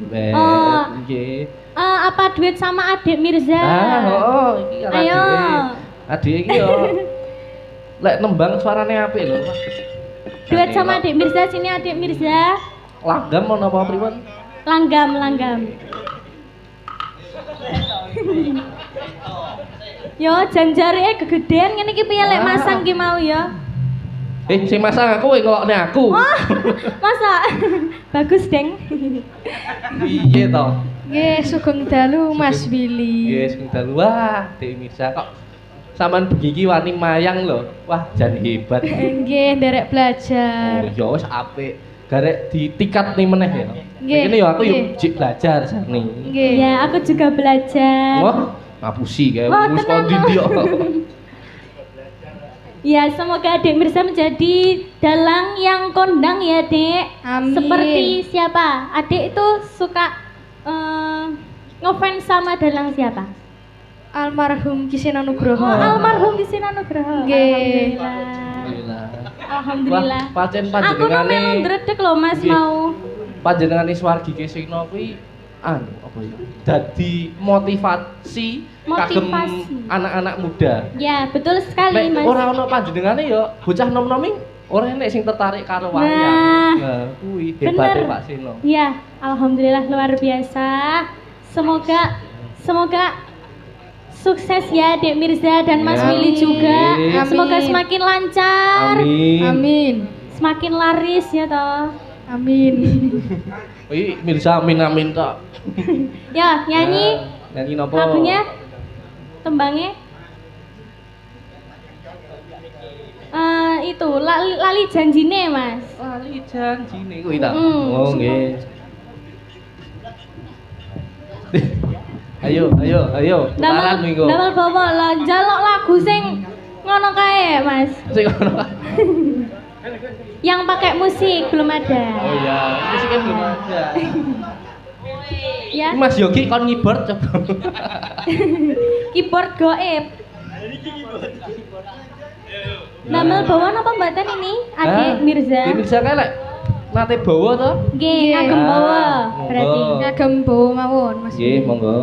Nggih. Apa duet sama adik Mirza? Iki Ayo. Adik iki yo. Lek nembang suarane apik lho. Duet sama adik Mirza, sini adik Mirza. Langgam mau napa pripun? Langgam. Yo janjare kegedean ngene iki piye lek masang ki mau ya. Sing masang aku ngelokne aku. Oh, masa? Bagus, Deng. Piye to? Nggih, sugeng dalu Mas Willy. Nggih, sing dalu. Wah, Dewi Mirza kok sampean begiki wani mayang lho. Wah, jan hebat. Nggih, nderek belajar. Oh, ya wis apik. Garek ditikat nih meneh ya. Nggih. Ini ya aku yo Nggih. jik belajar jane. Nggih. Ya, aku juga belajar. Wah, ngapusi kayak Wah, wis tenang, kondi yo. Ya, semoga adik Mirza menjadi dalang yang kondang ya, Dek. Amin. Seperti siapa? Adik itu suka ngefans sama dalang siapa? Almarhum Kisena Nugroho. Almarhum Kisina Nugroho. Nggih. Alhamdulillah. Alhamdulillah. Wah, pancen Aku nu melu panjenengane ndredeg lho Mas Nggih. mau. panjenengane Swargi Kesina kuwi apa ya? Dadi motivasi kagem Motivasi. anak-anak muda. Ya, betul sekali, Nek Mas. ora ono panjenengane ya bocah nom-noming ora enek sing tertarik karo wayang. Nah. Nah, kuwi Bener. hebate Pak Seno. Ya, alhamdulillah luar biasa. Semoga sukses ya Dek Mirza dan Mas Ya. Willy juga. Amin. Semoga semakin lancar, Amin. Amin. semakin laris ya toh. Amin. Wih, Mirza amin tok. Ya, nyanyi Nah, nyanyi napa? lagunya, tembangnya. Itu lali janjine Mas. Lali janjine kuwi ta. Mm. Oh, nggih. Ayo. Tutaran minggu. Damel bawa lah, njaluk lagu sing ngono kae Mas. Sing ono. Yang pakai musik belum ada. Oh iya, musiknya belum ada. Ya, Mas Yogi kon keyboard coba. keyboard goib. Damel bawa apa mboten ini? Adik Mirza. Di Mirza kae lek nate bawa to? Nggih, Nggih. ngagem bawa. monggo. Berarti Ngagem bawa mawon Mas. Nggih, monggo.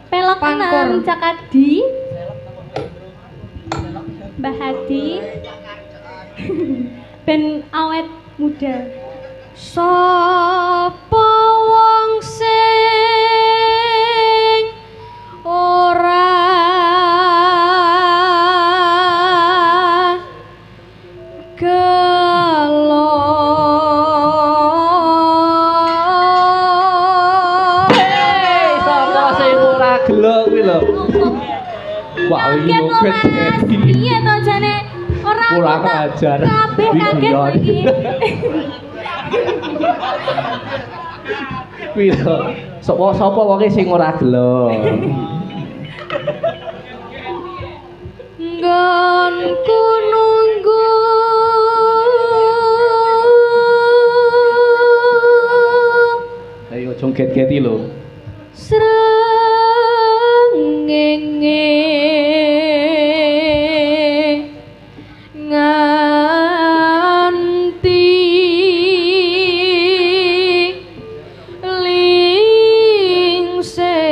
pelok Pangkur. tenan Cak Adi. Mbah Hadi. Ben awet muda. Sapa wong sing ora gelo Sapa sing ora gelo kuwi lho. Wah, iki Kaget lho, moget Mas. iki. Iya to jane ora Kurang tak- ajar. Kabeh Wih, kaget guyon. iki. Kuwi lho. Sapa wonge sing ora gelo. nggonku nunggu Ayo joget-geti lho. srengenge nganti lingsir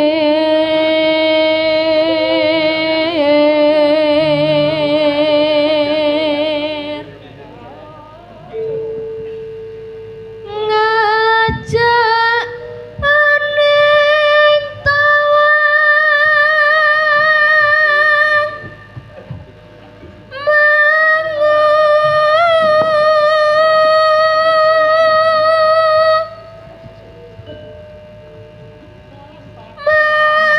ngajak aning tawang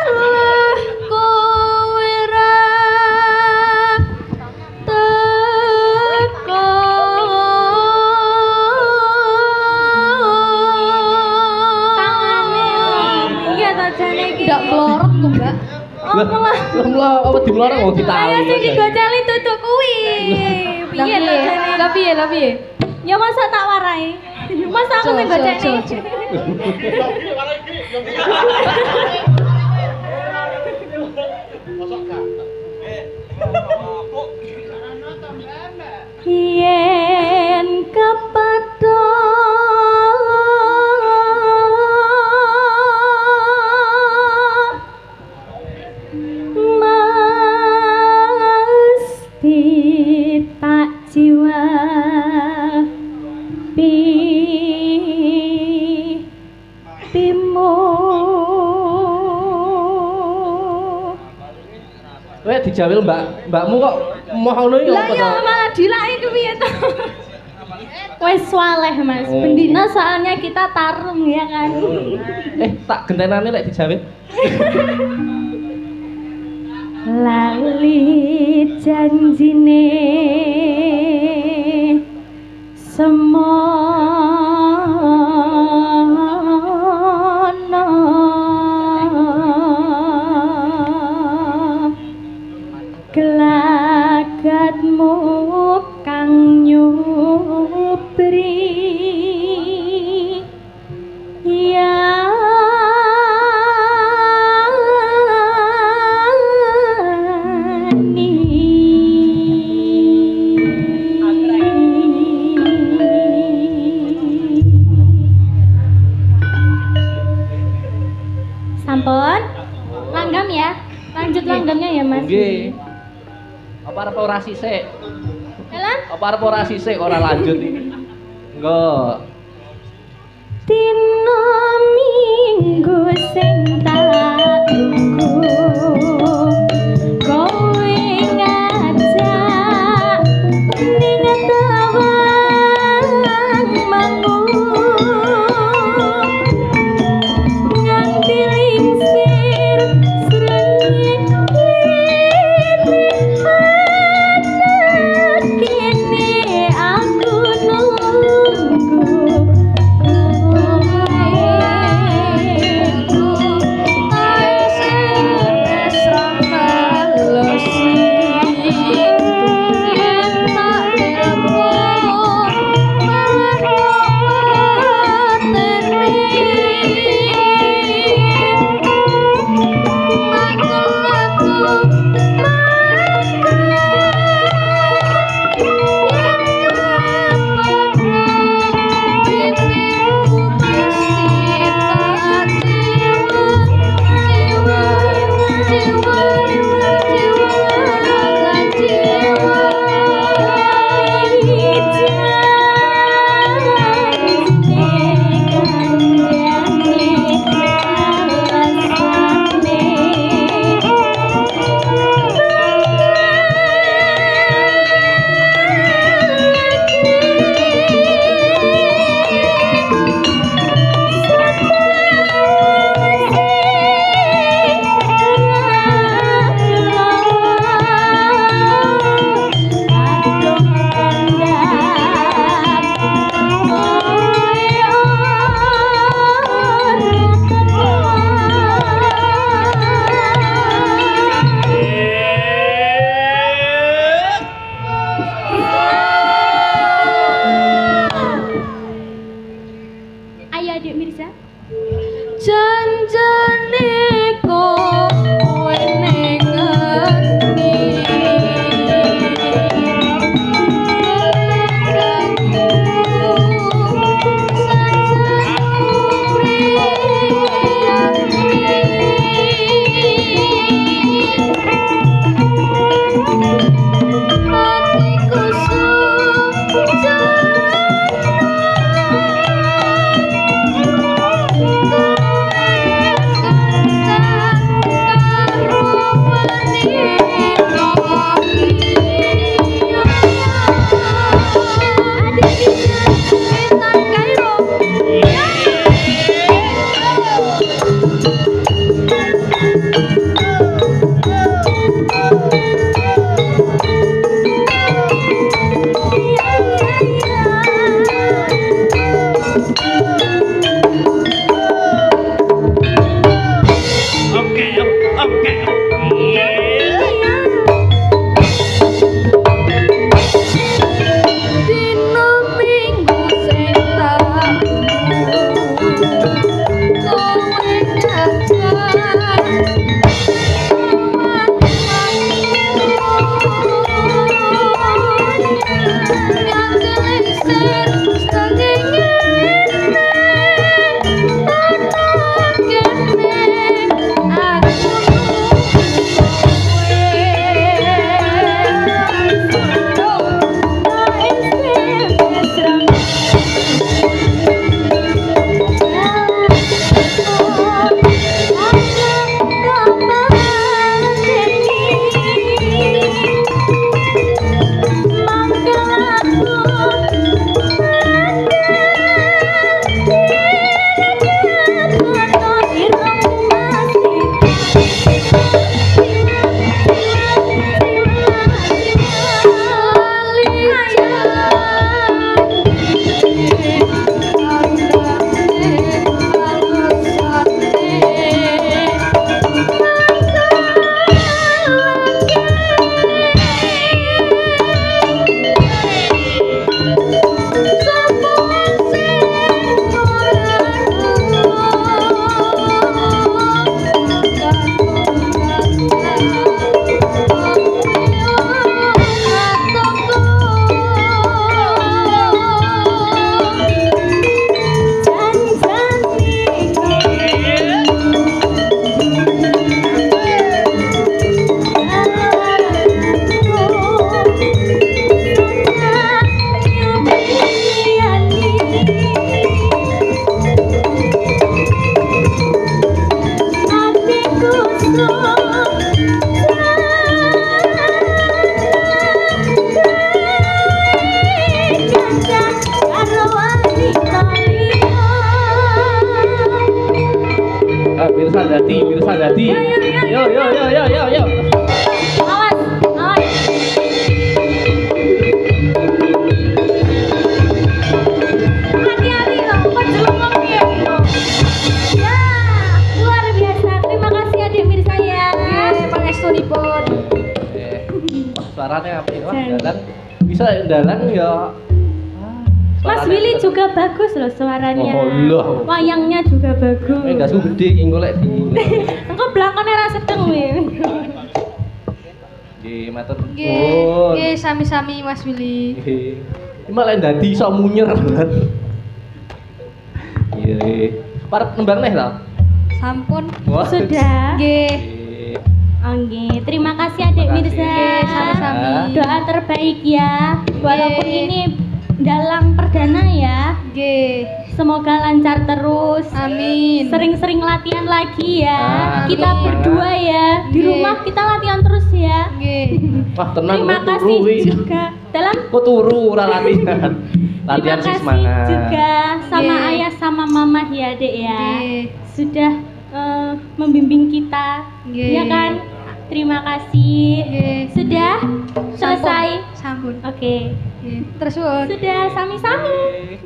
malah kowe ra teko Tangane. Iya to jane iki. ndak melorot kok Mbak. Oh, malah. Lah apa dimlorong wong ditali. Ayo sing digoceli tutuk kuwi. Piye to jane? Lah piye? Ya masa tak warai. Masa aku sing gocekne. Yen kepadha nek dijawil mbakmu kok mohono ya Lah apa ya to? malah dilai piye to? Wes swaleh Mas. Oh. Bendina soalnya kita tarung ya kan. Tak gentenane nek dijawil. Lali janjine semono gelagatmu kang nyupri ya sampun langgam ya lanjut langgamnya ya Mas. Nggih. Apa arep ora sisik? Jalan Apa arep ora sisik ora lanjut iki? Enggak. dino minggu sing tak tunggu kowe ngajak ning tawang mangu nganti lingsir srengeng kene aku nunggu Ayo adik Mirza. Janjane kowe ning ngendi hatiku sudah Mirsa Dadi. Yo. Awas, awas. Hati-hati loh, kok jelengok ya gitu. Ya, luar biasa. Terima kasih adik Mirsa ya. Pangestunipun. Suaranya apa wah Jan. dalang bisa dalang ya. Mas Willy juga bagus loh suaranya. Oh, Allah. Wayangnya juga bagus. Enggak gede iki golek di. Engko blakone ra sedeng we. Nggih, matur Nggih, nuwun. nggih sami-sami Mas Willy. Nggih. Iki malah dadi iso munyer. Iya. Parep nembang neh ta? Sampun. Wah. Sudah. Nggih. Nggih. Oke, terima kasih adik Terima kasih. Mirza. Nggih, sami-sami. Doa terbaik ya. Walaupun Nggih. ini dalang perdana ya. Nggih. Semoga lancar terus. Amin. Sering-sering latihan lagi ya. Amin. Kita berdua ya. Di Nggih. rumah kita latihan terus ya. Nggih. Wah, tenang Terima kok turu kasih wi. juga dalam Kok turu ora latihan. terima Latihan sih kasih semangat. juga sama Nggih. ayah sama mama ya dek ya. Nggih. Sudah membimbing kita. Nggih. Ya kan? Terima kasih. Nggih. Sudah selesai. Sampun. Oke. Nggih. Terus suwun. Sudah sami-sami.